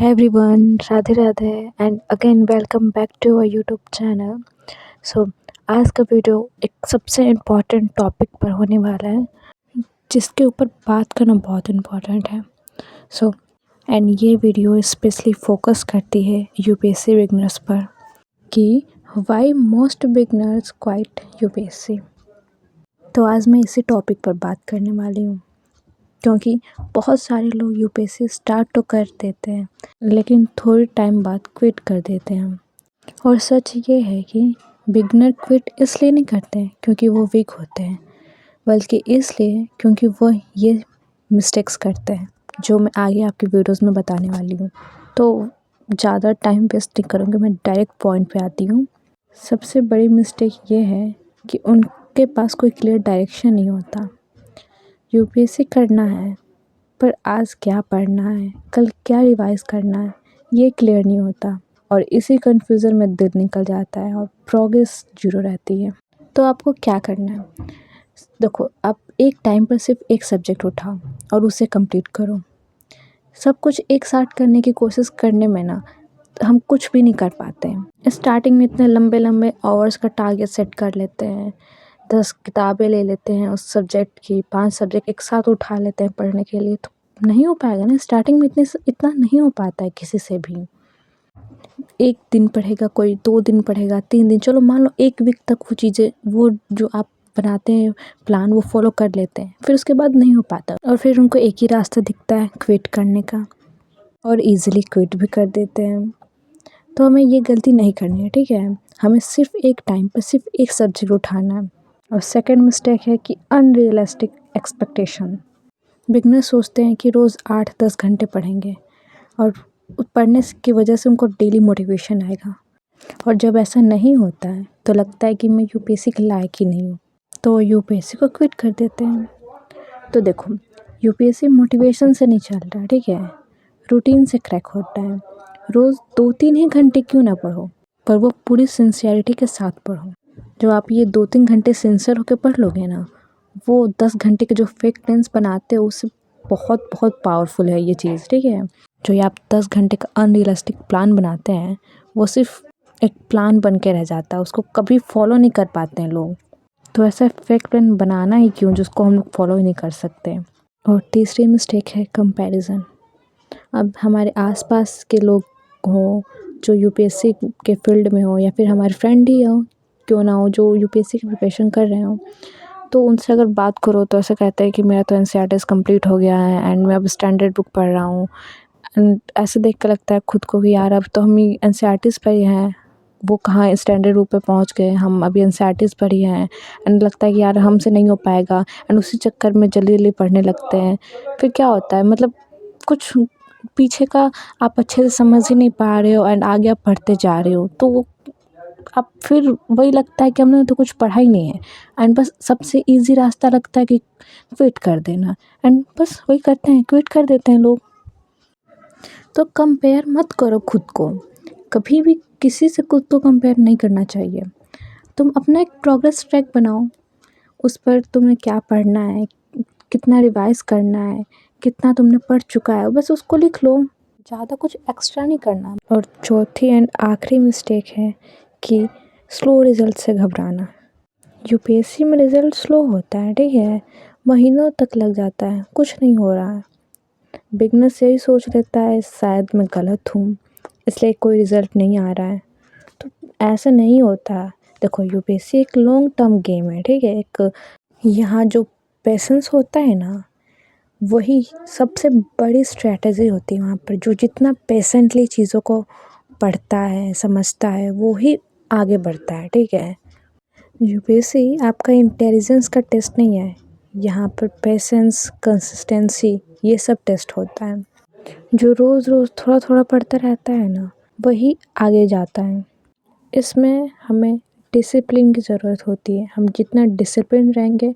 Hey everyone, Radhe Radhe and again welcome back to our YouTube channel. So आज का video एक सबसे इम्पॉर्टेंट टॉपिक पर होने वाला है जिसके ऊपर बात करना बहुत इम्पॉर्टेंट है। सो एंड ये वीडियो स्पेशली फोकस करती है यूपीएससी बिगनर्स पर कि why most beginners quite UPSC. तो आज मैं इसी टॉपिक पर बात करने वाली हूँ क्योंकि बहुत सारे लोग यूपीएससी स्टार्ट तो कर देते हैं लेकिन थोड़ी टाइम बाद क्विट कर देते हैं। और सच ये है कि बिगनर क्विट इसलिए नहीं करते हैं क्योंकि वो वीक होते हैं, बल्कि इसलिए क्योंकि वो ये मिस्टेक्स करते हैं जो मैं आगे आपकी वीडियोस में बताने वाली हूँ। तो ज़्यादा टाइम वेस्ट नहीं करूँगी, मैं डायरेक्ट पॉइंट पे आती हूँ। सबसे बड़ी मिस्टेक ये है कि उनके पास कोई क्लियर डायरेक्शन नहीं होता। यूपीएससी करना है पर आज क्या पढ़ना है, कल क्या रिवाइज़ करना है, ये क्लियर नहीं होता और इसी कन्फ्यूज़न में दिन निकल जाता है और प्रोग्रेस ज़ीरो रहती है। तो आपको क्या करना है, देखो आप एक टाइम पर सिर्फ एक सब्जेक्ट उठाओ और उसे कंप्लीट करो। सब कुछ एक साथ करने की कोशिश करने में ना हम कुछ भी नहीं कर पाते हैं। स्टार्टिंग में इतने लंबे लंबे आवर्स का टारगेट सेट कर लेते हैं, 10 किताबें ले लेते हैं उस सब्जेक्ट की, 5 सब्जेक्ट एक साथ उठा लेते हैं पढ़ने के लिए, तो नहीं हो पाएगा ना। स्टार्टिंग में इतना नहीं हो पाता है किसी से भी। 1 दिन पढ़ेगा कोई, 2 दिन पढ़ेगा, 3 दिन, चलो मान लो 1 वीक तक वो चीज़ें, वो जो आप बनाते हैं प्लान, वो फॉलो कर लेते हैं, फिर उसके बाद नहीं हो पाता और फिर उनको एक ही रास्ता दिखता है क्विट करने का और ईज़िली क्विट भी कर देते हैं। तो हमें ये गलती नहीं करनी है, ठीक है। हमें सिर्फ एक टाइम पर सिर्फ एक सब्जेक्ट उठाना है। और सेकंड मिस्टेक है कि अनरियलिस्टिक एक्सपेक्टेशन। बिगनर सोचते हैं कि रोज़ 8-10 घंटे पढ़ेंगे और पढ़ने की वजह से उनको डेली मोटिवेशन आएगा, और जब ऐसा नहीं होता है तो लगता है कि मैं यूपीएससी के लायक ही नहीं हूँ, तो यूपीएससी को क्विट कर देते हैं। तो देखो, यूपीएससी मोटिवेशन से नहीं चल रहा, ठीक है, रूटीन से क्रैक होता है। रोज़ 2-3 ही घंटे क्यों ना पढ़ो, पर वो पूरी सिंसियरिटी के साथ पढ़ो। जो आप ये 2-3 घंटे सिंसियर होकर पढ़ लोगे ना, वो 10 घंटे के जो फेक प्लान्स बनाते हो उससे बहुत बहुत पावरफुल है ये चीज़, ठीक है। जो ये आप 10 घंटे का अनरियलिस्टिक प्लान बनाते हैं वो सिर्फ एक प्लान बन के रह जाता है, उसको कभी फॉलो नहीं कर पाते हैं लोग। तो ऐसा फेक प्लान बनाना ही क्यों जिसको हम लोग फॉलो ही नहीं कर सकते। और तीसरी मिस्टेक है कंपैरिजन। अब हमारे आसपास के लोग हों जो यूपीएससी के फील्ड में हो, या फिर हमारे फ्रेंड ही हो क्यों ना हो जो यूपीएससी की प्रिपरेशन कर रहे हो, तो उनसे अगर बात करो तो ऐसा कहते हैं कि मेरा तो एनसीईआरटी कंप्लीट हो गया है एंड मैं अब स्टैंडर्ड बुक पढ़ रहा हूँ। एंड ऐसे देख कर लगता है खुद को कि यार अब तो हम ही एनसीईआरटीज़ पर ही हैं, वो कहाँ स्टैंडर्ड बुक पे पहुँच गए, हम अभी एनसीईआरटीज़ पर ही हैं। एंड लगता है कि यार हमसे नहीं हो पाएगा, एंड उसी चक्कर में जल्दी जल्दी पढ़ने लगते हैं। फिर क्या होता है, मतलब कुछ पीछे का आप अच्छे से समझ ही नहीं पा रहे हो एंड आगे आप पढ़ते जा रहे हो, तो अब फिर वही लगता है कि हमने तो कुछ पढ़ा ही नहीं है एंड बस सबसे इजी रास्ता लगता है कि क्विट कर देना, एंड बस वही करते हैं, क्विट कर देते हैं लोग। तो कंपेयर मत करो खुद को, कभी भी किसी से खुद को कंपेयर नहीं करना चाहिए। तुम अपना एक प्रोग्रेस ट्रैक बनाओ, उस पर तुमने क्या पढ़ना है, कितना रिवाइज़ करना है, कितना तुमने पढ़ चुका है, बस उसको लिख लो, ज़्यादा कुछ एक्स्ट्रा नहीं करना। और चौथी एंड आखिरी मिस्टेक है कि स्लो रिज़ल्ट से घबराना। यूपीएससी में रिज़ल्ट स्लो होता है, ठीक है, महीनों तक लग जाता है, कुछ नहीं हो रहा है। बिगनर्स यही सोच लेता है शायद मैं गलत हूँ इसलिए कोई रिज़ल्ट नहीं आ रहा है, तो ऐसा नहीं होता। देखो, यूपीएससी एक लॉन्ग टर्म गेम है, ठीक है। एक यहाँ जो पेशेंस होता है ना, वही सबसे बड़ी स्ट्रैटेजी होती है वहाँ पर। जो जितना पेशेंटली चीज़ों को पढ़ता है, समझता है, वो ही आगे बढ़ता है, ठीक है। यूपीएससी आपका इंटेलिजेंस का टेस्ट नहीं है, यहाँ पर पेशेंस, कंसिस्टेंसी, ये सब टेस्ट होता है। जो रोज़ रोज़ थोड़ा थोड़ा पढ़ता रहता है ना, वही आगे जाता है। इसमें हमें डिसिप्लिन की ज़रूरत होती है। हम जितना डिसिप्लिन रहेंगे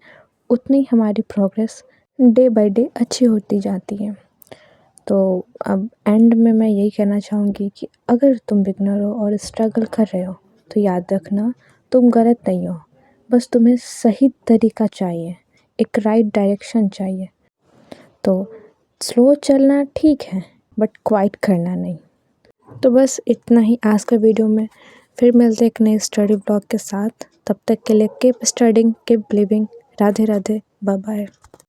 उतनी हमारी प्रोग्रेस डे बाय डे अच्छी होती जाती है। तो अब एंड में मैं यही कहना चाहूँगी कि अगर तुम बिगनर हो और स्ट्रगल कर रहे हो तो याद रखना तुम गलत नहीं हो, बस तुम्हें सही तरीका चाहिए, एक राइट डायरेक्शन चाहिए। तो स्लो चलना ठीक है, बट क्वाइट करना नहीं। तो बस इतना ही आज का वीडियो में। फिर मिलते एक नए स्टडी ब्लॉग के साथ। तब तक के लिए keep studying, keep living. Radhe Radhe, bye bye.